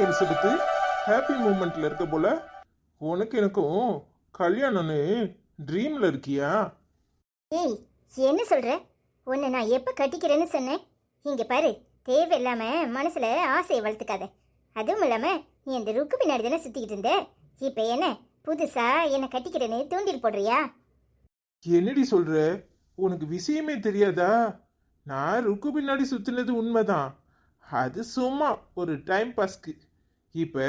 Elizabeth, happy மூமெண்ட்ல இருக்க போல. உனக்கு எனக்கும் கல்யாணம்னு ட்ரீம்ல இருக்கியா? ஏய், என்ன சொல்ற? உன்னை நான் எப்போ கட்டிக்கிறேன்னு சொன்னேன்? இங்க பாரு, தேவையில்லாம மனசுல ஆசையை வளர்த்துக்காத. அதுவும் இல்லாம நீ அந்த ருக்கு பின்னாடி தானே சுத்திக்கிட்டு இருந்த. இப்ப என்ன புதுசா என்னை கட்டிக்கிறேன்னு தூண்டில் போடுறியா? என்னடி சொல்ற? உனக்கு விஷயமே தெரியாதா? நான் ருக்கு பின்னாடி சுத்தினது உண்மைதான். அது சும்மா ஒரு டைம் பாஸ்க்கு. இப்ப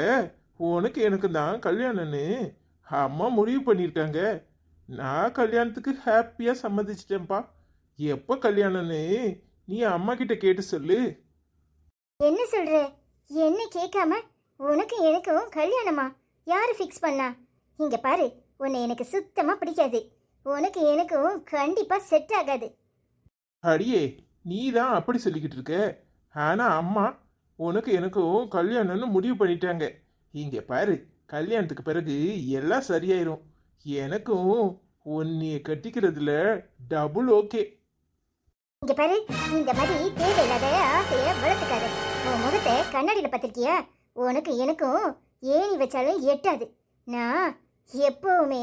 உனக்கு எனக்கு தான் கல்யாணம்னு அம்மா முடிவு பண்ணியிருக்காங்க. நான் கல்யாணத்துக்கு ஹாப்பியா சம்மதிச்சிட்டேன்ப்பா. எப்போ கல்யாணம்னு நீ அம்மா கிட்ட கேட்டு சொல்லு. என்ன சொல்ற? என்ன கேட்காம உனக்கு எனக்கும் கல்யாணமா? யாரு ஃபிக்ஸ் பண்ணா? இங்க பாரு, உன்னை எனக்கு சுத்தமா பிடிக்காது. உனக்கு எனக்கும் கண்டிப்பா செட் ஆகாது. அடியே, நீ தான் அப்படி சொல்லிக்கிட்டு இருக்க. ஆனா அம்மா உனக்கு எனக்கும் கல்யாணம்னு முடிவு பண்ணிட்டாங்க. இங்க பாரு, கல்யாணத்துக்கு பிறகு எல்லாம் சரியாயிரும். எனக்கும் உன்னைய கட்டிக்கிறதுல டபுள் ஓகே. இங்க பாரு, இந்த மாதிரி தேவையில்லாத ஆசைய வளர்த்துக்காத. உன் முகத்தை கண்ணாடியில பார்த்திருக்கியா? உனக்கு எனக்கும் ஏணி வச்சாலும் எட்டாது. நான் எப்பவுமே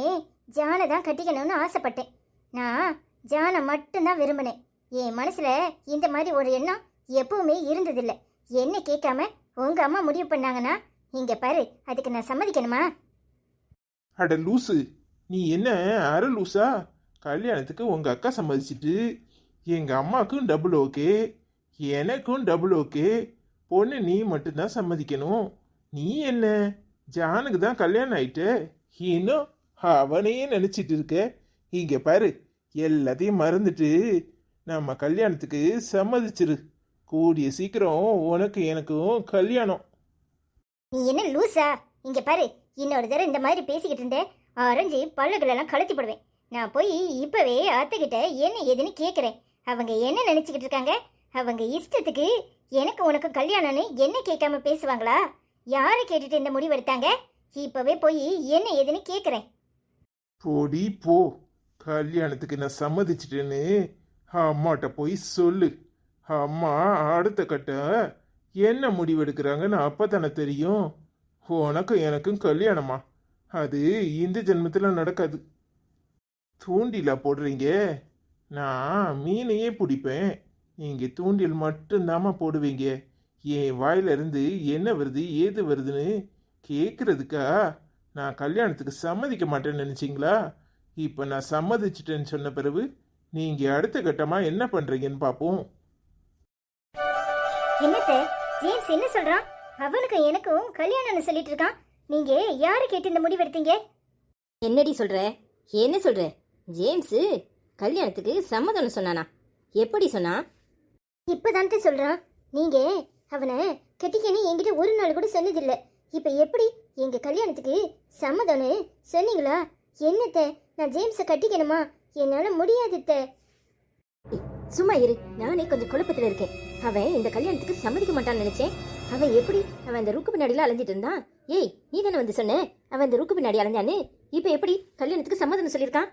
ஜானை தான் கட்டிக்கணும்னு ஆசைப்பட்டேன். நான் ஜானை மட்டும்தான் விரும்பினேன். என் மனசுல இந்த மாதிரி ஒரு எண்ணம் எப்பவுமே இருந்ததில்லை. என்ன கேட்காம உங்க அம்மா முடிவு பண்ணாங்கன்னா இங்க பாரு, அதுக்கு நான் சம்மதிக்கணுமா? அட லூசு, நீ என்ன அரை லூசா? கல்யாணத்துக்கு உங்க அக்கா சம்மதிச்சிட்டு எங்க அம்மாக்கும் டபுள் ஓகே, எனக்கும் டபுள் ஓகே. பொண்ணு நீ மட்டும்தான் சம்மதிக்கணும். நீ என்ன ஜானுக்கு தான் கல்யாணம் ஆயிட்டு இன்னும் அவனையே நினைச்சிட்டு இருக்க? இங்க பாரு, எல்லாத்தையும் மறந்துட்டு நம்ம கல்யாணத்துக்கு சம்மதிச்சிரு. கூடிய சீக்கிரம் உனக்கு எனக்கும் கல்யாணம். நீ என்ன லூசா? இங்க பாரு, இன்னொரு தடவை இந்த மாதிரி பேசிக்கிட்டு இருந்தேன், அரைஞ்சி பல்லுகளெல்லாம் கழட்டி போடுவேன். நான் போய் இப்பவே அத்தைக்கிட்ட என்ன ஏதுன்னு கேட்குறேன். அவங்க என்ன நினைச்சுக்கிட்டு இருக்காங்க? அவங்க இஷ்டத்துக்கு எனக்கு உனக்கு கல்யாணம்னு என்ன கேட்காம பேசுவாங்களா? யாரை கேட்டுட்டு இந்த முடிவு எடுத்தாங்க? இப்பவே போய் என்ன ஏதுன்னு கேட்குறேன். போடி போ. கல்யாணத்துக்கு நான் சம்மதிச்சிட்டேன்னு அம்மாட்ட போய் சொல்லு. அம்மா அடுத்த கட்டம் என்ன முடிவெடுக்கிறாங்கன்னு அப்பதானே தெரியும். உனக்கும் எனக்கும் கல்யாணமா? அது இந்த ஜென்மத்தில் நடக்காது. தூண்டிலா போடுறீங்க? நான் மீனையே பிடிப்பேன். நீங்க தூண்டில் மட்டும்தாம்மா போடுவீங்க. என் வாயிலிருந்து என்ன வருது ஏது வருதுன்னு கேட்குறதுக்கா நான் கல்யாணத்துக்கு சம்மதிக்க மாட்டேன்னு நினச்சிங்களா? இப்போ நான் சம்மதிச்சிட்டேன்னு சொன்ன பிறகு நீங்கள் அடுத்த கட்டமாக என்ன பண்ணுறீங்கன்னு பார்ப்போம். என்னத்த ஜேம்ஸ் என்ன சொல்றான்? அவனுக்கு எனக்கும் கல்யாணம்னு சொல்லிட்டு இருக்கான். நீங்க யாரை கேட்டு இந்த முடிவு எடுத்தீங்க? என்னடி சொல்ற? என்ன சொல்ற? ஜேம்ஸு கல்யாணத்துக்கு சம்மதம்னு சொன்னானா? எப்படி சொன்னா? இப்பதான் சொல்றான். நீங்க அவனை கட்டிக்கன்னு என்கிட்ட ஒரு நாள் கூட சொன்னதில்லை. இப்ப எப்படி எங்க கல்யாணத்துக்கு சம்மதம்னு சொன்னீங்களா? என்னத்த, நான் ஜேம்ஸை கட்டிக்கணுமா? என்னால முடியாதுத்த. சும்மா இரு, நானே கொஞ்சம் குழப்பத்துல இருக்கேன். அவன் இந்த கல்யாணத்துக்கு சம்மதிக்க மாட்டான்னு நினைச்சேன். அவன் அந்த ருக்கு பின்னாடிலாம் அலைஞ்சிட்டு இருந்தான். ஏய், நீ தானே வந்து சொன்ன அவன் இந்த ருக்கு பின்னாடி அலைஞ்சான்னு? இப்ப எப்படி கல்யாணத்துக்கு சம்மதம்னு சொல்லியிருக்கான்?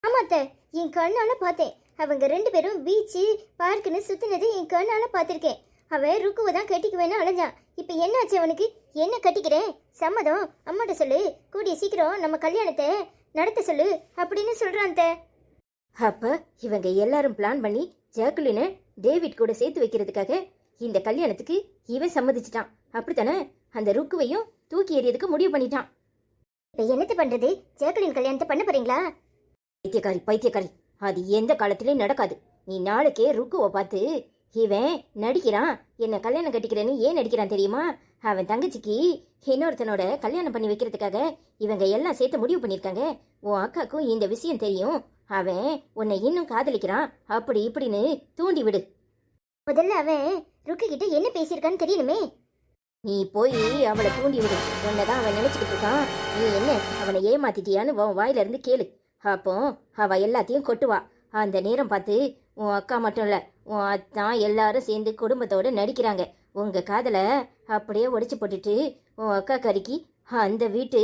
ஆமாத்த, என் கண்ணால பார்த்தேன். அவங்க ரெண்டு பேரும் பீச்சு பார்க்குன்னு சுத்தினது என் கண்ணால பார்த்திருக்கேன். அவன் ருக்குவை தான் கட்டிக்குவேன்னு அலைஞ்சான். இப்ப என்னாச்சு அவனுக்கு? என்ன கட்டிக்கிறேன், சம்மதம் அம்மாட்ட சொல்லு, கூடிய சீக்கிரம் நம்ம கல்யாணத்தை நடத்த சொல்லு அப்படின்னு சொல்றான். அப்ப இவங்க எல்லாரும் பிளான் பண்ணி ஜாக்குலினை டேவிட் கூட சேர்த்து வைக்கிறதுக்காக இந்த கல்யாணத்துக்கு இவன் சம்மதிச்சிட்டான், அப்படித்தானே? அந்த ருக்குவையும் தூக்கி எறியதுக்கு முடிவு பண்ணிட்டான். இப்ப என்னத்த பண்றது? ஜாக்குலின் கல்யாணத்தை பண்ண போறீங்களா? பைத்தியக்காரி, அது எந்த காலத்திலயும் நடக்காது. நீ நாளைக்கே ருக்குவை பார்த்து இவன் நடிக்கிறான், என்ன கல்யாணம் கட்டிக்கிறேன்னு ஏன் நடிக்கிறான் தெரியுமா? அவன் தங்கச்சிக்கு இன்னொருத்தனோட கல்யாணம் பண்ணி வைக்கிறதுக்காக இவங்க எல்லாம் சேர்த்து முடிவு பண்ணியிருக்காங்க. உன் அக்காக்கும் இந்த விஷயம் தெரியும். அவன் உன்னை இன்னும் காதலிக்கிறான், அப்படி இப்படின்னு தூண்டி விடு. முதல்ல அவன் ருக்கு கிட்ட என்ன பேசியிருக்கான்னு தெரியணுமே. நீ போய் அவளை தூண்டி விடு. உன்னதான் அவன் நினைச்சுக்கிட்டு இருக்கான். நீ என்ன அவனை ஏமாத்திட்டியான்னு உன் வாயில இருந்து கேளு. அப்போ அவ எல்லாத்தையும் கொட்டுவா. அந்த நேரம் பார்த்து உன் அக்கா மட்டும் இல்ல, உன் அத்தான் எல்லாரும் சேர்ந்து குடும்பத்தோட நடிக்கிறாங்க. உங்க காதலை அப்படியே உடைச்சு போட்டுட்டு உன் அக்கா கறிக்கு அந்த வீட்டு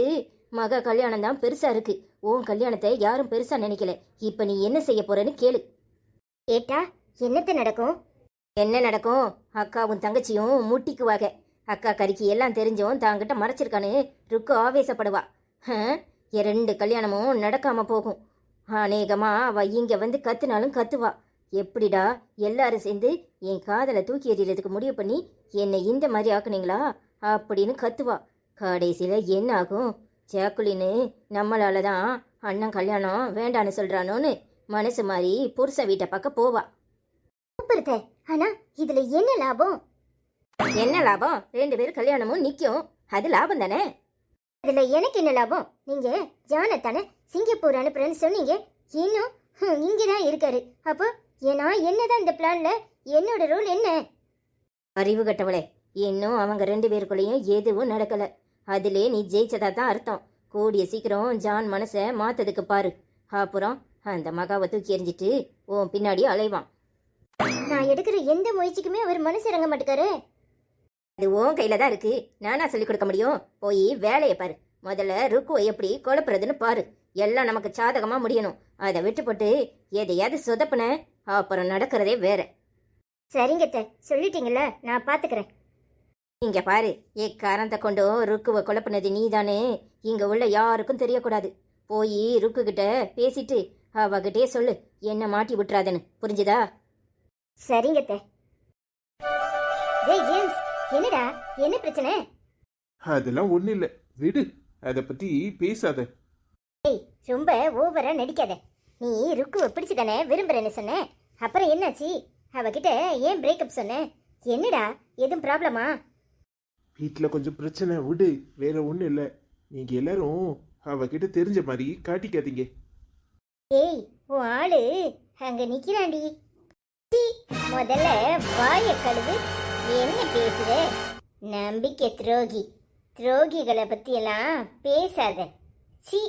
மக கல்யாணம் தான் பெருசா இருக்கு. உன் கல்யாணத்தை யாரும் பெருசா நினைக்கல. இப்ப நீ என்ன செய்ய போறன்னு கேளு. கேட்டா என்னத்த நடக்கும்? என்ன நடக்கும்? அக்காவும் தங்கச்சியும் முட்டிக்குவாக. அக்கா கறிக்கு எல்லாம் தெரிஞ்சும் தாங்கிட்ட மறைச்சிருக்கான்னு ருக்கு ஆவேசப்படுவா. என் 2 கல்யாணமும் நடக்காம போகும். அநேகமா அவ இங்க வந்து கத்துனாலும் கத்துவா. எப்படிடா எல்லாரும் சேர்ந்து என் காதலை தூக்கி எறியறதுக்கு முடிவு பண்ணி என்னை இந்த மாதிரி ஆக்குனீங்களா அப்படின்னு கத்துவா. கடைசியில என்ன ஆகும்? ஜாக்குலின்னு நம்மளால தான் அண்ணன் கல்யாணம் வேண்டான்னு சொல்றானோன்னு மனசு மாதிரி புருஷன் வீட்டை பக்கம் போவா. சூப்பர் தே. ஆனா இதுல என்ன லாபம்? என்ன லாபம்? 2 பேரும் கல்யாணமும் நிக்கும். அது லாபம் தானே. இதுல எனக்கு என்ன லாபம்? நீங்க ஜானத்தானே சிங்கப்பூர் அனுப்புறேன்னு சொன்னீங்க. இன்னும் இங்கதான் இருக்காரு. அப்போ நான் என்னதான் இந்த பிளான்ல என்னோட ரோல் என்ன? அறிவு கட்டவளே, இன்னும் அவங்க 2 பேருக்குள்ளேயும் எதுவும் நடக்கல. அதிலே நீ ஜெயிச்சதா தான் அர்த்தம். கூடிய சீக்கிரம் ஜான் மனசை மாத்ததுக்கு பாரு. அப்புறம் அந்த மகாவை தூக்கி எறிஞ்சிட்டு உன் பின்னாடி அலைவான். நான் எடுக்கிற எந்த முயற்சிக்குமே அவர் மனசு இறங்க மாட்டேக்காரு. அது உன் கையில தான் இருக்கு. நானா சொல்லிக் கொடுக்க முடியும்? போய் வேலையை பாரு. முதல்ல ருக்குவை எப்படி குழப்புறதுன்னு பாரு. எல்லாம் நமக்கு சாதகமா முடியணும். அதை விட்டுப்பட்டு எதையாவது சொதப்புன அப்புறம் நடக்கிறதே வேற. சரிங்க அத்தை, சொல்லிட்டீங்கல்ல, நான் பாத்துக்கிறேன். இங்க பாரு, எக்காரத்தை கொண்டும் ருக்குவை குழப்பினது நீதானே இங்க உள்ள யாருக்கும் தெரியக்கூடாது. போய் ருக்கு கிட்ட பேசிட்டு அவகிட்டே சொல்லு, என்ன மாட்டி விட்டுறாதுன்னு. புரிஞ்சுதா? சரிங்க அத்தை. டேய் ஜேம்ஸ், என்னடா என்ன பிரச்சனை? அதெல்லாம் ஒன்றும் இல்லை, விடு, அதை பற்றி பேசாத. ஏய், ரொம்ப ஓவரா நடிக்காத. நீ ருக்குவை பிடிச்சுதானே விரும்புறேன்னு சொன்ன. அப்புறம் என்னாச்சு? அவகிட்ட ஏன் பிரேக்கப் சொன்ன? என்னடா, எதுவும் ப்ராப்ளமா? வீட்டில் கொஞ்சம் பிரச்சனை, விடு, வேற ஒன்றும் இல்லை. நீங்கள் எல்லாரும் அவகிட்ட தெரிஞ்ச மாதிரி காட்டிக்காதீங்க. ஏய், உன் ஆளு அங்க நிக்கிறாண்டி. சீ, முதல்ல வாய கழுவு. என்ன பேசுற? நம்பிக்கை துரோகி. துரோகிகளை பத்தியெல்லாம் பேசாத. சி,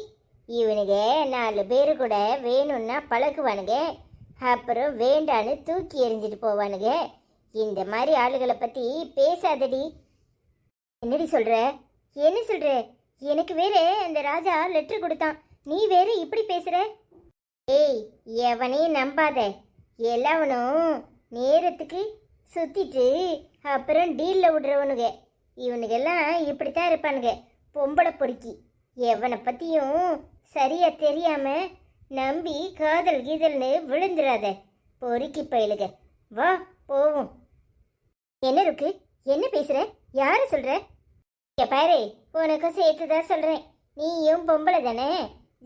இவனுங்க 4 பேரு கூட வேணும்னா பழகுவானுங்க, அப்புறம் வேண்டான்னு தூக்கி எறிஞ்சிட்டு போவானுங்க. இந்த மாதிரி ஆளுகளை பத்தி பேசாதடி. என்னடி சொல்ற? என்ன சொல்ற? எனக்கு வேற அந்த ராஜா லெட்டர் கொடுத்தான், நீ வேற இப்படி பேசுற? ஏய், எவனையும் நம்பாத. எல்லாவனும் நேரத்துக்கு சுத்திட்டு அப்புறம் டீல்ல விடுறவனுங்க. இவனுங்கெல்லாம் இப்படித்தான் இருப்பானுங்க, பொம்பளை பொறுக்கி. எவனை பத்தியும் சரியா தெரியாம நம்பி காதல் கீதல்னு விழுந்துடாத, பொறுக்கி பயிலுக. வா போவோம். என்ன இருக்கு? என்ன பேசுற? யாரு சொல்ற? பாரு, உனக்கும் சேர்த்துதான் சொல்றேன். நீயும் பொம்பளை தானே,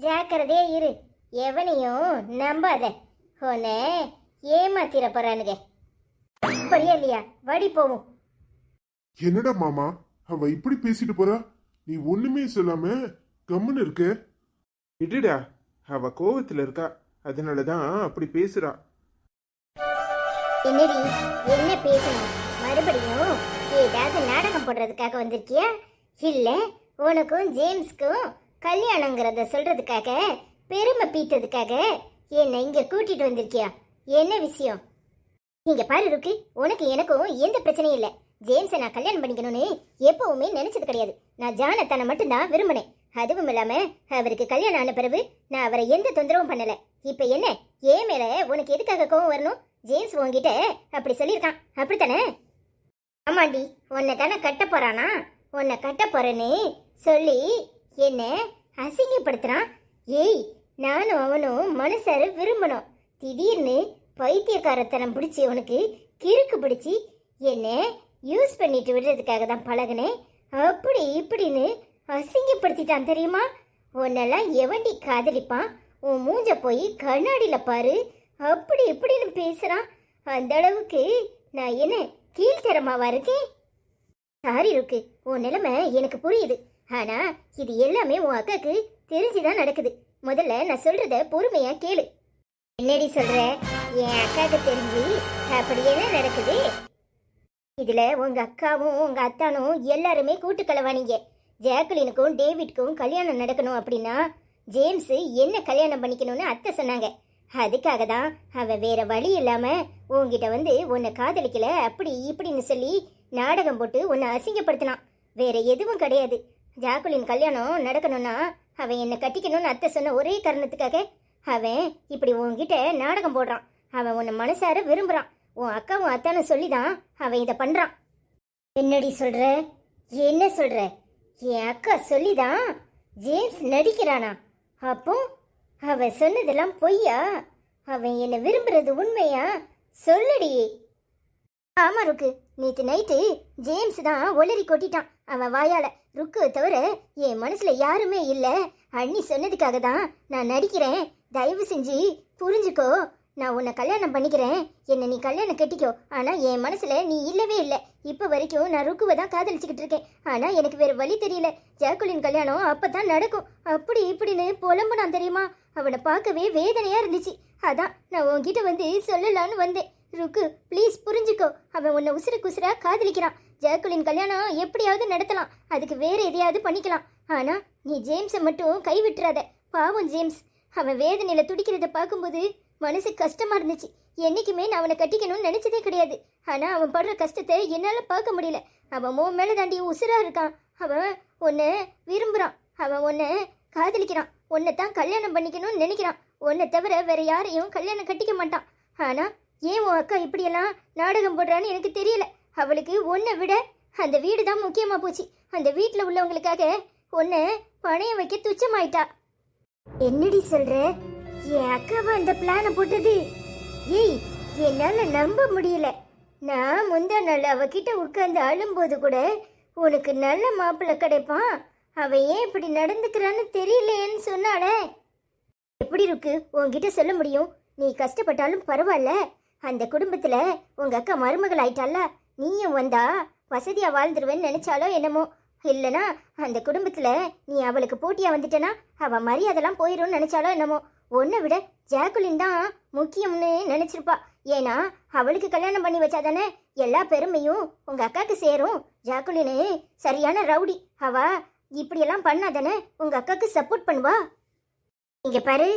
ஜாக்கிரதையா இரு. எவனையும் நம்பாத, உன்னை ஏமாத்திர போறானுங்க. புரியா இல்லையா? வடி போவோம். என்னடா மாமா, அவ இப்படி பேசிட்டு போறா? நீ ஒண்ணுமே சொல்லாம கம்முன்னு இருக்க. விடுடா, அவ கோவத்தில் இருக்கா, அதனால தான் அப்படி பேசுறா. என்னடி, என்ன பேசணும்? மறுபடியும் ஏதாவது நாடகம் போடுறதுக்காக வந்திருக்கியா? இல்ல உனக்கும் ஜேம்ஸ்க்கும் கல்யாணங்கிறத சொல்றதுக்காக, பெருமை பீத்ததுக்காக என்ன இங்க கூட்டிட்டு வந்திருக்கியா? என்ன விஷயம்? இங்க பாரு இருக்கு, உனக்கு எனக்கும் எந்த பிரச்சனையும் இல்லை. ஜேம்ஸை நான் கல்யாணம் பண்ணிக்கணும்னு எப்பவுமே நினைச்சது கிடையாது. நான் ஜானத்தானை மட்டும்தான் விரும்பினேன். அதுவும் இல்லாம அவருக்கு கல்யாணம் ஆன பிறகு நான் அவரை எந்த தொந்தரவும் பண்ணல. இப்ப என்ன, ஏன் மேல உனக்கு எதுக்காக கோவம் வரணும்? ஜேம்ஸ் உன்கிட்ட அப்படி சொல்லியிருக்கான், அப்படித்தானே? ஆமாண்டி, உன்னை தானே கட்ட போறானா? உன்னை கட்ட போறேன்னு சொல்லி என்ன அசிங்கப்படுத்துறான். ஏய், நானும் அவனும் மனசார விரும்பணும். திடீர்னு பைத்தியக்காரத்தனம் பிடிச்சி உனக்கு கிறுக்கு பிடிச்சி என்ன யூஸ் பண்ணிட்டு விடுறதுக்காக தான் பழகினேன். அப்படி இப்படின்னு அசிங்கப்படுத்திட்டான் தெரியுமா? உன்னெல்லாம் எவண்டி காதலிப்பான்? உன் மூஞ்ச போய் கண்ணாடியில பாரு. அப்படி இப்படின்னு பேசுறான். அந்த அளவுக்கு நான் என்ன கீழ்த்தரமாவா இருக்கேன்? சாரி இருக்கு, உன் நிலைமை எனக்கு புரியுது. ஆனா இது எல்லாமே உன் அக்காக்கு தெரிஞ்சுதான் நடக்குது. முதல்ல நான் சொல்றத பொறுமையா கேளு. என்னடி சொல்ற? என் அக்காக்கு தெரிஞ்சு அப்படி என்ன நடக்குது? இதுல உங்க அக்காவும் உங்க அத்தானும் எல்லாருமே கூட்டுக்கலவானீங்க. ஜாக்குலினுக்கும் டேவிட்க்கும் கல்யாணம் நடக்கணும் அப்படின்னா ஜேம்ஸ் என்ன கல்யாணம் பண்ணிக்கணும்னு அத்தை சொன்னாங்க. அதுக்காக தான் அவ வேற வழி இல்லாம உன்கிட்ட வந்து உன்னை காதலிக்கல அப்படி இப்படின்னு சொல்லி நாடகம் போட்டு உன்னை அசிங்கப்படுத்தினான். வேற எதுவும் கிடையாது. ஜாக்குலின் கல்யாணம் நடக்கணும்னா அவன் என்னை கட்டிக்கணும்னு அத்தை சொன்ன ஒரே காரணத்துக்காக அவன் இப்படி உன்கிட்ட நாடகம் போடுறான். அவன் உன்னை மனசார விரும்புறான். உன் அக்காவும் அத்தானும் சொல்லிதான் அவன் இதை பண்றான். என்னடி சொல்ற? என்ன சொல்ற? என் அக்கா சொல்லிதான் ஜேம்ஸ் நடிக்கிறானா? அப்போ அவ சொன்னதெல்லாம் பொய்யா? அவன் என்ன விரும்புறது உண்மையா? சொல்லடி. ஆமா ருக்கு, நேத்து நைட்டு ஜேம்ஸ் தான் ஒளறி கொட்டிட்டான் அவன் வாயால. ருக்குவை தவிர என் மனசுல யாருமே இல்ல. அண்ணி சொன்னதுக்காக தான் நான் நடிக்கிறேன். தயவு செஞ்சு புரிஞ்சுக்கோ. நான் உன்னை கல்யாணம் பண்ணிக்கிறேன், என்ன நீ கல்யாணம் கட்டிக்கோ. ஆனா என் மனசுல நீ இல்லவே இல்லை. இப்ப வரைக்கும் நான் ருக்குவை தான் காதலிச்சுக்கிட்டு இருக்கேன். ஆனா எனக்கு வேற வழி தெரியல. ஜாக்குலின் கல்யாணம் அப்பதான் நடக்கும், அப்படி இப்படின்னு புலம்புனான் தெரியுமா? அவனை பார்க்கவே வேதனையா இருந்துச்சு. அதான் நான் உன்கிட்ட வந்து சொல்லலான்னு வந்தேன். ருக்கு ப்ளீஸ் புரிஞ்சுக்கோ. அவன் உன்னை உசுருக்கு உசுரா காதலிக்கிறான். ஜாக்குலின் கல்யாணம் எப்படியாவது நடத்தலாம், அதுக்கு வேற எதையாவது பண்ணிக்கலாம். ஆனா நீ ஜேம்ஸை மட்டும் கைவிட்டுறாத. பாவம் ஜேம்ஸ், அவன் வேதனையில துடிக்கிறத பார்க்கும்போது மனசு கஷ்டமா இருந்துச்சு. என்னைக்குமே நான் அவனை கட்டிக்கணும்னு நினைச்சதே கிடையாது. ஆனா அவன் படுற கஷ்டத்தை என்னால பார்க்க முடியல. அவன் மோ மேல தாண்டி உசுரா இருக்கான். அவன் உன்னை விரும்புறான், அவன் உன்னை காதலிக்கிறான், உன்னை தான் கல்யாணம் பண்ணிக்கணும்னு நினைக்கிறான். உன்னை தவிர வேற யாரையும் கல்யாணம் கட்டிக்க மாட்டான். ஆனா ஏன் உன் அக்கா இப்படியெல்லாம் நாடகம் போடுறான்னு எனக்கு தெரியல. அவளுக்கு உன்னை விட அந்த வீடு தான் முக்கியமா போச்சு. அந்த வீட்டில் உள்ளவங்களுக்காக உன்னை பணையம் வைக்க துச்சமாயிட்டா. என்னடி சொல்ற? என் அக்காவை அந்த பிளானை போட்டது? ஏய், என்னால நம்ப முடியல. நான் முந்தா நாள் அவகிட்ட உட்கார்ந்து அழும்போது கூட உனக்கு நல்ல மாப்பிள்ளை கிடைப்பான், அவ ஏன் இப்படி நடந்துக்கிறான்னு தெரியலையேன்னு சொன்னாலே. எப்படி இருக்கு உன்கிட்ட சொல்ல முடியும்? நீ கஷ்டப்பட்டாலும் பரவாயில்ல, அந்த குடும்பத்துல உங்க அக்கா மருமகள் ஆயிட்டால, நீயும் வந்தா வசதியா வாழ்ந்துருவேன்னு நினைச்சாலோ என்னமோ. இல்லனா அந்த குடும்பத்துல நீ அவளுக்கு போட்டியா வந்துட்டனா அவ மரியாதைலாம் போயிடும்னு நினைச்சாலோ என்னமோ. உன்னை விட ஜாக்குலின் தான் முக்கியம்னு நினைச்சிருப்பா. ஏன்னா அவளுக்கு கல்யாணம் பண்ணி வச்சாதானே எல்லா பெருமையும் உங்க அக்காக்கு சேரும். ஜாக்குலின்னு சரியான ரவுடி. அவ இப்படியெல்லாம் பண்ணாதானே உங்க அக்காக்கு சப்போர்ட் பண்ணுவா. இங்க பாரு,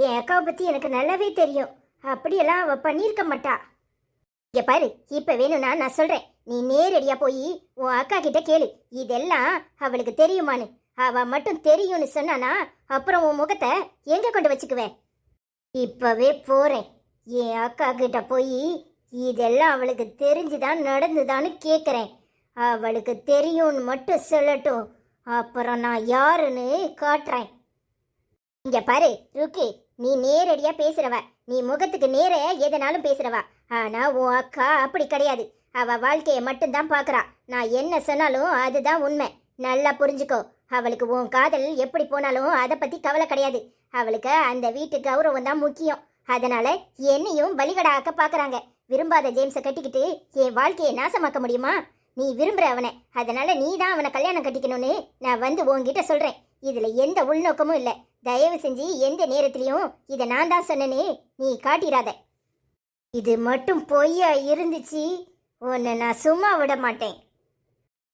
என் அக்காவை பத்தி எனக்கு நல்லாவே தெரியும். அப்படியெல்லாம் அவ பண்ணியிருக்க மாட்டா. இங்க பாரு, இப்ப வேணும்னா நான் சொல்றேன், நீ நேரடியா போய் உன் அக்கா கிட்ட கேளு, இதெல்லாம் அவளுக்கு தெரியுமான்னு. அவ மட்டும் தெரியும்னு சொன்னானா அப்புறம் உன் முகத்தை எங்க கொண்டு வச்சுக்குவேன். இப்பவே போறேன், என் அக்கா கிட்ட போய் இதெல்லாம் அவளுக்கு தெரிஞ்சுதான் நடந்துதான்னு கேக்குறேன். அவளுக்கு தெரியும்னு மட்டும் சொல்லட்டும், அப்புறம் நான் யாருன்னு காட்டுறேன். இங்க பாரு ருக்கு, நீ நேரடியா பேசுறவ, நீ முகத்துக்கு நேர எதனாலும் பேசுறவ. ஆனா உன் அக்கா அப்படி கிடையாது. அவ வாழ்க்கையை மட்டும்தான் பாக்குறா. நான் என்ன சொன்னாலும் அதுதான் உண்மை. நல்லா புரிஞ்சுக்கோ. அவளுக்கு உன் காதல் எப்படி போனாலும் அதை பத்தி கவலை கிடையாது. அவளுக்கு அந்த வீட்டு கௌரவம் தான் முக்கியம். அதனால என்னையும் பலிகடா ஆக்க பாக்குறாங்க. விரும்பாத ஜேம்ஸை கட்டிக்கிட்டு என் வாழ்க்கையை நாசமாக்க முடியுமா? நீ விரும்புற அவனை, அதனால நீ தான் அவனை கல்யாணம் கட்டிக்கணும்னு நான் வந்து உன்கிட்ட சொல்றேன். இதுல எந்த உள்நோக்கமும் இல்லை. தயவு செஞ்சு எந்த நேரத்திலையும் இதை நான் தான் சொன்னேன்னு நீ காட்டிராத. இது மட்டும் பொய்யா இருந்துச்சு, உன்னை நான் சும்மா விட மாட்டேன்.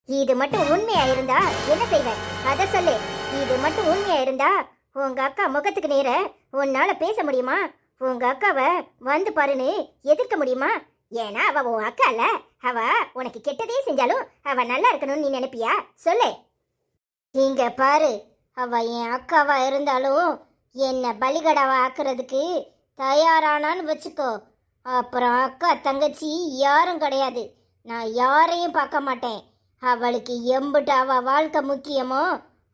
இது மட்டும் உண்மையா இருந்தா என்ன செய்வேன் அதை சொல்லு. இது மட்டும் உண்மையா இருந்தா உங்க அக்கா முகத்துக்கு நேர உன்னால பேச முடியுமா? உங்க அக்காவை வந்து பாருன்னு எதிர்க்க முடியுமா? ஏன்னா அவ உன் அக்கா இல்ல. அவ உனக்கு கெட்டதே செஞ்சாலும் அவ நல்லா இருக்கணும்னு நீ நினைப்பியா? சொல்லு. இங்க பாரு, அவ என் அக்காவா இருந்தாலும் என்னை பலிகடாவா ஆக்குறதுக்கு தயாரானான்னு வச்சுக்கோ. அப்புறம் அக்கா தங்கச்சி யாரும் கிடையாது. நான் யாரையும் பார்க்க மாட்டேன். அவளுக்கு எம்பிட்டு அவ வாழ்க்கை முக்கியமோ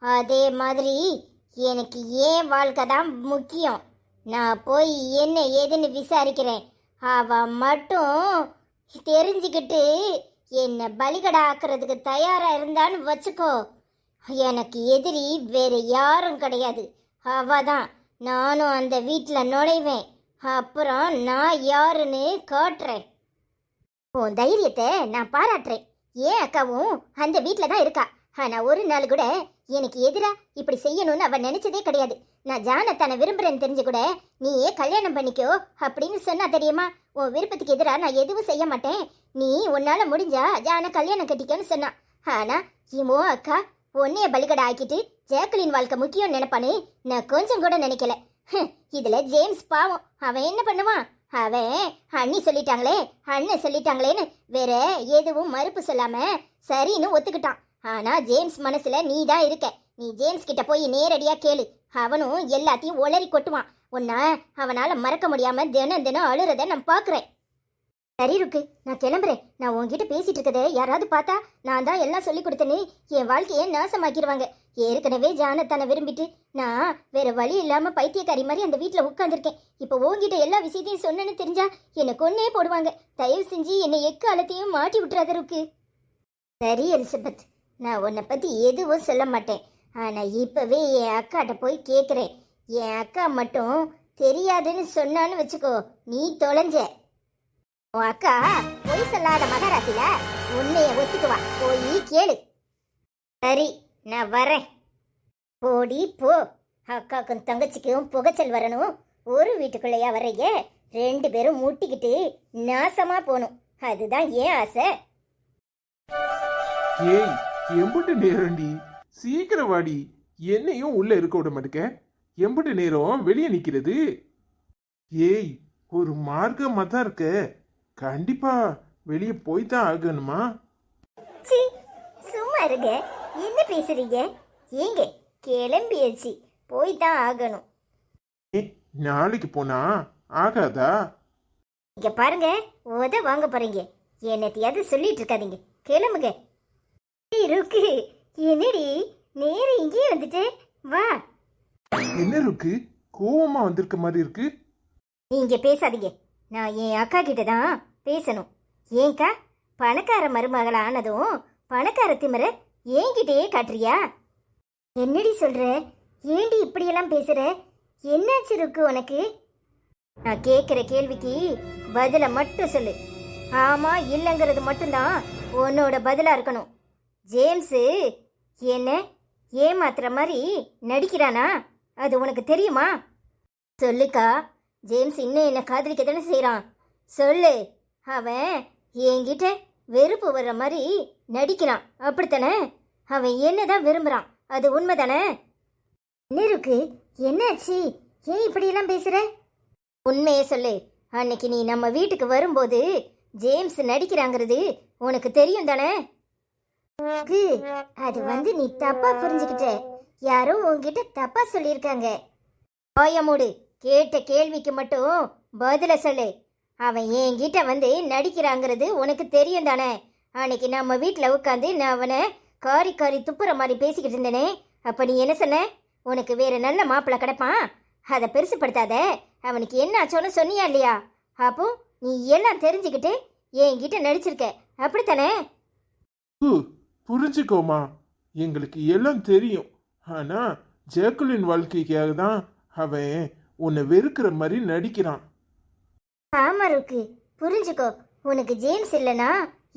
அதே மாதிரி எனக்கு ஏன் வாழ்க்கை தான் முக்கியம். நான் போய் என்ன ஏதுன்னு விசாரிக்கிறேன். அவ மட்டும் தெரிஞ்சுக்கிட்டு என்னை பலிகடா ஆக்குறதுக்கு தயாரா இருந்தான்னு வச்சுக்கோ. எனக்கு எதிரி வேற யாரும் கிடையாது, அவதான். நானும் அந்த வீட்டில் நுழைவேன், அப்புறம் நான் யாருன்னு காட்டுறேன். உன் தைரியத்தை நான் பாராட்டுறேன். ஏன் அக்காவும் அந்த வீட்டில் தான் இருக்கா. ஆனா ஒரு நாள் கூட எனக்கு எதிரா இப்படி செய்யணும்னு அவ நினைச்சதே கிடையாது. நான் ஜானத்தானை விரும்புறேன்னு தெரிஞ்சு கூட நீயே கல்யாணம் பண்ணிக்கோ அப்படின்னு சொன்னா தெரியுமா? உன் விருப்பத்துக்கு எதிராக நான் எதுவும் செய்ய மாட்டேன், நீ உன்னால முடிஞ்சா ஜான கல்யாணம் கட்டிக்கன்னு சொன்னா. ஆனா இமோ அக்கா உன்னைய பலிகடை ஆக்கிட்டு ஜாக்குலின் வாழ்க்கை முக்கியம் நினைப்பானு நான் கொஞ்சம் கூட நினைக்கல. இதுல ஜேம்ஸ் பாவம், அவன் என்ன பண்ணுவான்? அவன் அண்ணி சொல்லிட்டாங்களே அண்ணன் சொல்லிட்டாங்களேன்னு வேற எதுவும் மறுப்பு சொல்லாம சரின்னு ஒத்துக்கிட்டான். ஆனா ஜேம்ஸ் மனசுல நீ தான் இருக்க. நீ ஜேம்ஸ் கிட்ட போய் நேரடியா கேளு, அவனும் எல்லாத்தையும் ஒளறி கொட்டுவான். உன்ன அவனால மறக்க முடியாம தினம் தினம் அழுறத நான் பாக்குறேன். சரி ருக்கு, நான் கிளம்புறேன். நான் உன்கிட்ட பேசிட்டு இருக்கதே யாராவது பார்த்தா நான் தான் எல்லாம் சொல்லி கொடுத்தேன்னு என் வாழ்க்கையை நாசமாக்கிடுவாங்க. ஏற்கனவே ஜானத்தான விரும்பிட்டு நான் வேற வழி இல்லாம பைத்தியக்காரி மாதிரி அந்த வீட்டில் உட்காந்துருக்கேன். இப்போ உன்கிட்ட எல்லா விஷயத்தையும் சொன்னேன்னு தெரிஞ்சா என்னை கொன்னே போடுவாங்க. தயவு செஞ்சு என்னை எக்காலத்தையும் மாட்டி விட்டுறாத ருக்கு. சரி எலிசபெத், நான் உன்னை பத்தி எதுவும் சொல்ல மாட்டேன். ஆனா இப்பவே என் அக்காட்ட போய் கேட்குறேன். என் அக்கா மட்டும் தெரியாதுன்னு சொன்னான்னு வச்சுக்கோ, நீ தொலைஞ்ச. உன் அக்கா பொய் சொல்லாத மகாராசில உன்னைய ஒத்துக்குவா. போய் கேளு. சரி, நான் வரேன். போடி போ. அக்காக்கும் தங்கச்சிக்கும் புகைச்சல் வரணும். ஒரு வீட்டுக்குள்ளையா வர்றீங்க? 2 பேரும் முட்டிக்கிட்டு நாசமா போகணும். அதுதான் ஏன் ஆசை. ஏய், எம்புட்டு நேரம்டி, சீக்கிரம் வாடி. என்னையும் உள்ள இருக்க விட மாட்டேக்க. எம்புட்டு நேரம் வெளியே நிக்கிறது? ஏய், ஒரு மார்க்கமா தான் இருக்க. கண்டிப்பா வெளியே போய்தான் ஆகணுமா? சி, சும்மா இருங்க. என்ன பேசுறீங்க? ஏங்க கிளம்பியாச்சு, போய் தான் ஆகணும். நாளைக்கு போனா ஆகாதா? இங்க பாருங்க, வாங்க போறீங்க. என்னத்தையாவது சொல்லிட்டு இருக்காதீங்க, கிளம்புங்க. இருக்கு, என்னடி நேரம் இங்கேயே வந்துட்டு வா. என்ன இருக்கு, கோவமா வந்திருக்க மாதிரி இருக்கு? நீங்க பேசாதீங்க. நான் என் அக்கா கிட்ட தான் பேசணும். ஏங்கா, பணக்கார மருமகள ஆனதும் பணக்கார திமிர என்கிட்டயே காட்டுறியா? என்னடி சொல்ற? ஏண்டி இப்படியெல்லாம் பேசுற? என்னாச்சு இருக்கு உனக்கு? நான் கேட்குற கேள்விக்கு பதில மட்டும் சொல்லு. ஆமா இல்லைங்கிறது மட்டும்தான் உன்னோட பதிலா இருக்கணும். ஜேம்ஸு என்ன ஏமாத்துற மாதிரி நடிக்கிறானா? அது உனக்கு தெரியுமா? சொல்லுக்கா. ஜேம்ஸ் இன்னும் என்ன காதலிக்க தானே செய்கிறான். சொல்லு. அவன் என்கிட்ட வெறுப்பு வர்ற மாதிரி நடிக்கிறான், அப்படித்தானே? அவன் என்னதான் விரும்புகிறான், அது உண்மை தானே? என்ன இருக்கு, என்னாச்சு? ஏன் இப்படியெல்லாம் பேசுகிற? உண்மையே சொல்லு. அன்னைக்கு நீ நம்ம வீட்டுக்கு வரும்போது ஜேம்ஸ் நடிக்கிறாங்கிறது உனக்கு தெரியும் தானே? அது நீ தப்பா புரிஞ்சுக்கிட்ட. யாரோ உன்கிட்ட தப்பா சொல்லியிருக்காங்க. ஆயமூடு, கேட்ட கேள்விக்கு மட்டும் பதில சொல்லு. அவன் என்கிட்ட வந்து நடிக்கிறாங்கிறது உனக்கு தெரியும் தானே? அன்னைக்கு நம்ம வீட்டில் உட்காந்து நான் அவனை காரி காரி துப்புற மாதிரி பேசிக்கிட்டு இருந்தேனே, அப்போ நீ என்ன சொன்ன? உனக்கு வேற நல்ல மாப்பிள்ளை கிடப்பான், அதை பெருசுப்படுத்தாத, அவனுக்கு என்ன ஆச்சோன்னு சொன்னியா இல்லையா? அப்போ நீ எல்லாம் தெரிஞ்சுக்கிட்டு என்கிட்ட நடிச்சிருக்க, அப்படித்தானே? புரிஞ்சுக்கோமா, எங்களுக்கு எல்லாம் தெரியும். ஆனா ஜேக்குலின் வாழ்க்கைக்காக தான் அவன் உன்னை வெறுக்கிற மாதிரி நடிக்கிறான். ஆமா இருக்கு, புரிஞ்சுக்கோ. உனக்கு ஜேம்ஸ் இல்லைனா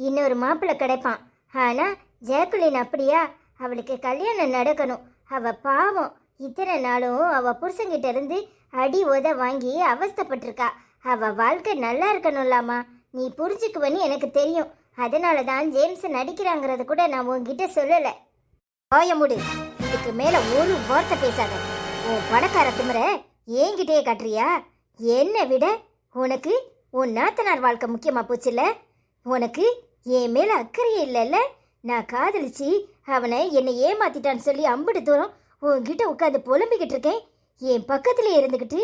இன்னொரு மாப்பிள்ளை கிடைப்பான். ஆனா ஜேக்குலின் அப்படியா? அவளுக்கு கல்யாணம் நடக்கணும். அவ பாவம், இத்தனை நாளும் அவ புருஷங்கிட்ட இருந்து அடி உத வாங்கி அவஸ்தைப்பட்டிருக்கா. அவ வாழ்க்கை நல்லா இருக்கணும்லாமா, நீ புரிஞ்சுக்குவன்னு எனக்கு தெரியும். அதனால தான் ஜேம்ஸ் நடிக்கிறாங்கிறத கூட நான் உன்கிட்ட சொல்லலை. ஆயமுடு, இதுக்கு மேல ஒரு வார்த்தை பேசாத. உன் பணக்கார திமிர என்கிட்டயே காட்டுறியா? என்னை விட உனக்கு உன் நாத்தனார் வாழ்க்கை முக்கியமா போச்சுல்ல? உனக்கு என் மேல அக்கறையே இல்லைல்ல? நான் காதலிச்சு அவனை என்னை ஏமாத்திட்டான்னு சொல்லி அம்பிட்டு தூரம் உன்கிட்ட உட்காந்து புலம்பிக்கிட்டு இருக்கேன். என் பக்கத்துல இருந்துக்கிட்டு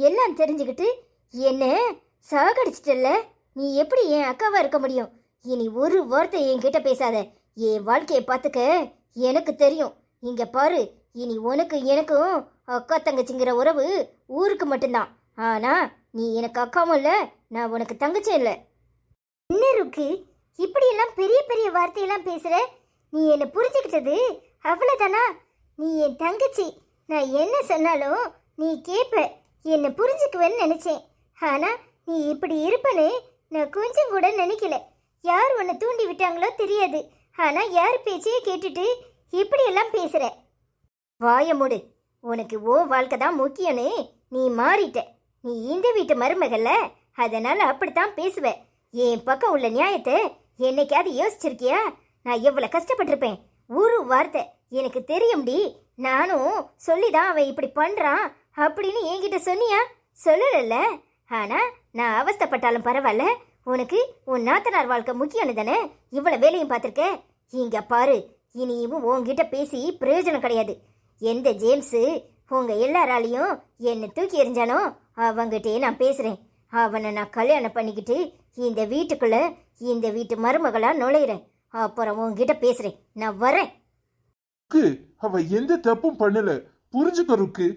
எல்லாம் தெரிஞ்சுக்கிட்டு என்ன சாகடிச்சிட்டல்ல? நீ எப்படி என் அக்காவா இருக்க முடியும்? இனி ஒரு வார்த்தை என்கிட்ட பேசாத. என் வாழ்க்கையை பார்த்துக்க எனக்கு தெரியும். இங்க பாரு, இனி உனக்கு எனக்கும் அக்கா தங்கச்சிங்கிற உறவு ஊருக்கு மட்டும்தான். ஆனா நீ எனக்கு அக்காவும் இல்லை, நான் உனக்கு தங்கச்சும் இல்லை. என்ன இருக்கு, இப்படியெல்லாம் பெரிய பெரிய வார்த்தையெல்லாம் பேசுற? நீ என்னை புரிஞ்சுக்கிட்டது அவ்வளோதானா? நீ என் தங்கச்சி, நான் என்ன சொன்னாலும் நீ கேட்ப, என்னை புரிஞ்சுக்குவேன்னு நினைச்சேன். ஆனா நீ இப்படி இருப்பனே நான் கொஞ்சம் கூட நினைக்கல. யார் உன்னை தூண்டி விட்டாங்களோ தெரியாது, ஆனா யார் பேச்சையே கேட்டுட்டு இப்படியெல்லாம் பேசுற? வாய மூடு. உனக்கு ஓ வாழ்க்கை தான் முக்கியம்னு நீ மாறிட்ட. நீ இந்த வீட்டு மருமகள்ல, அதனால அப்படித்தான் பேசுவ. என் பக்கம் உள்ள நியாயத்தை என்னைக்காவது யோசிச்சிருக்கியா? நான் எவ்வளவு கஷ்டப்பட்டிருப்பேன். ஒரு வார்த்தை எனக்கு தெரியும்டி, நானும் சொல்லிதான் அவன் இப்படி பண்றான் அப்படின்னு என்கிட்ட சொன்னியா? சொல்லல. ஆனா நான் அவஸ்தைப்பட்டாலும் பரவாயில்ல, உனக்கு உன் நாத்தனார் வாழ்க்கை முக்கியம்னு தானே இவ்வளவு வேலையும் பார்த்துருக்க. இங்க பாரு, இனியும் உன்கிட்ட பேசி பிரயோஜனம் கிடையாது. எந்த ஜேம்ஸு உங்க எல்லாராலையும் என்னை தூக்கி எறிஞ்சானோ அவங்கிட்டே நான் பேசுறேன். அவனை நான் கல்யாணம் பண்ணிக்கிட்டு இந்த வீட்டுக்குள்ள இந்த வீட்டு மருமகளா நுழையிறேன். அப்புறம் உன்கிட்ட பேசுறேன். நான் வரேன். ருக்கு, அவ எந்த தப்பும் பண்ணல, புரிஞ்சுக்க ருக்கு.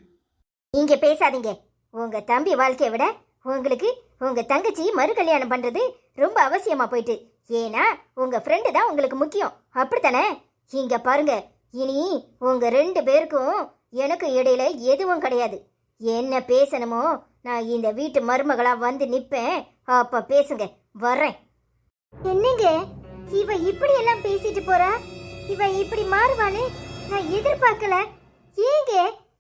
நீங்க பேசாதீங்க. உங்க தம்பி வாழ்க்கையை விட உங்களுக்கு உங்க தங்கச்சி மறு கல்யாணம் பண்றது ரொம்ப அவசியமா போயிட்டு. ஏன்னா உங்க ஃப்ரெண்டு தான் உங்களுக்கு முக்கியம், அப்படித்தானே? இங்க பாருங்க, இனி உங்க 2 பேருக்கும் எனக்கு இடையில எதுவும் கிடையாது. என்ன பேசணுமோ நான் இந்த வீட்டு மருமகளா வந்து நிப்பேன். அப்ப பேசுங்க, வரேன். என்னங்க இவ இப்படி எல்லாம் பேசிட்டு போறா? இவ இப்படி மாறுவான்னு நான் எதிர்பார்க்கல. ஏங்க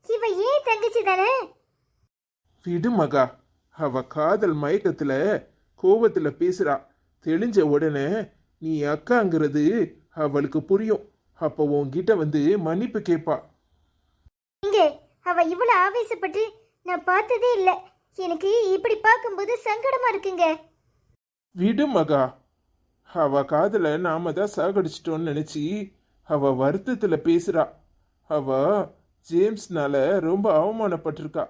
இவ ஏன் தங்கச்சி தானே? விடு மகா, அவ காதல் மயக்கத்துல கோபத்துல பேசுறா. தெளிஞ்ச உடனே நீ அக்காங்கிறது அவளுக்கு புரியும். அப்போ உன்கிட்ட வந்து மன்னிப்பு கேட்பா. இங்க அவ இவ்வளவு ஆவேசப்பட்டு நான் பார்த்ததே இல்ல. எனக்கு இப்படி பார்க்கும்போது சங்கடமா இருக்குங்க. விடு மகா, அவ காதல நாம தான் சாகடிச்சிட்டோம்னு நினைச்சி அவ வருத்தத்துல பேசுறா. அவ ஜேம்ஸ்னால ரொம்ப அவமானப்பட்டிருக்கா.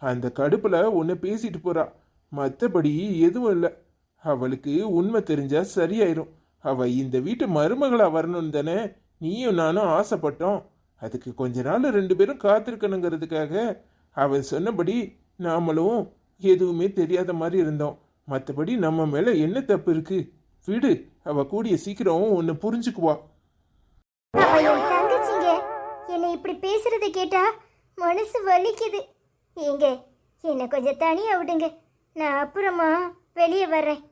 அந்த கடுப்புல உன்னை பேசிட்டு போறா. மற்றபடி எதுவும் இல்லை. அவளுக்கு உண்மை தெரிஞ்சா சரியாயிரும். அவ இந்த வீட்டு மருமகளா வரணும்னு தானே நீயும் நானும் ஆசைப்பட்டோம். அதுக்கு கொஞ்ச நாள் 2 பேரும் காத்திருக்கணுங்கிறதுக்காக அவன் சொன்னபடி நாமளும் எதுவுமே தெரியாத மாதிரி இருந்தோம். மற்றபடி நம்ம மேல என்ன தப்பு இருக்கு? விடு, அவ கூடிய சீக்கிரம் உன்னை புரிஞ்சுக்குவா. அவ என் தங்கச்சிங்க. என்னை இப்படி பேசுறத கேட்டா மனசு வலிக்குது. ஏங்க என்னை கொஞ்சம் தனியா விடுங்க. நான் அப்புறமா வெளியே வர்றேன்.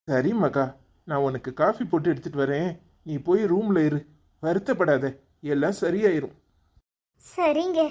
சரி மகா, நான் உனக்கு காஃபி போட்டு எடுத்துட்டு வரேன். நீ போய் ரூம்ல இரு, வருத்தப்படாத, எல்லாம் சரியாயிரும். சரிங்க.